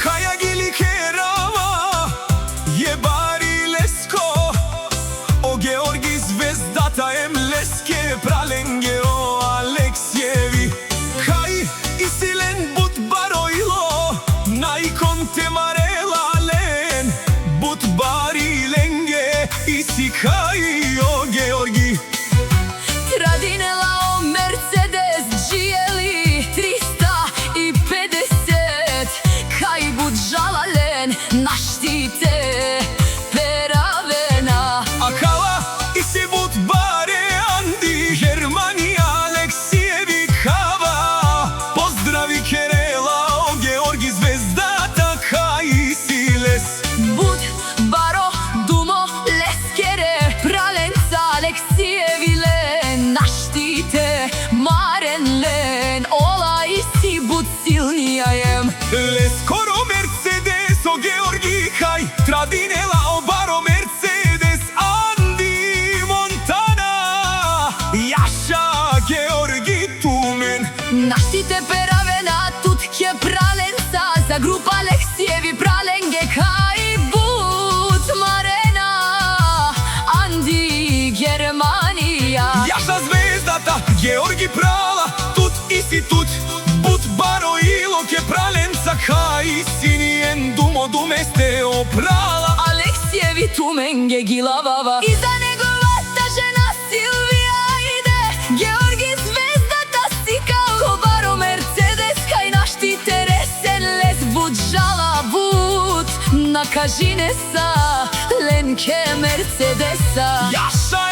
Kaja gili kerava je bari lesko, o Georgi zvezdata em leske pralenge o Aleksjevi. Kaj isilen but barojlo najkon te marela len, but bari lenge isi kaj o Georgi. Tradinela o Mercedes GLE 350, kaj bud žalalen naštite peravena. A kala isi but bare Andi Germani Aleksjevi kava. Pozdravi Kerela o Georgi zvezdata kaj isi les. Bud baro dumo leskere pralenca Aleksjevi len naštite maren len. Ola isi bud silnijajem. Leskoro Mercedes o Georgi kaj tradinela o baro Mercedes Andi Montana Jaša Georgi tumen. Naštite peravena tutke pralenca za grupa Aleksjevi pralenge kaj bud marena Andi Germanija. Jaša zvezdata Georgi prala tut isi tut, but baro iloke pralenca kaj isi nijen dumo dumeste oprala. Aleksjevi tumenge gilavava. Iza njegova ta žena Silvija ide, Georgi zvezdata si kao baro Mercedes kaj naštite resen les bud žala bud na kažine sa lenke Mercedesa. Jaša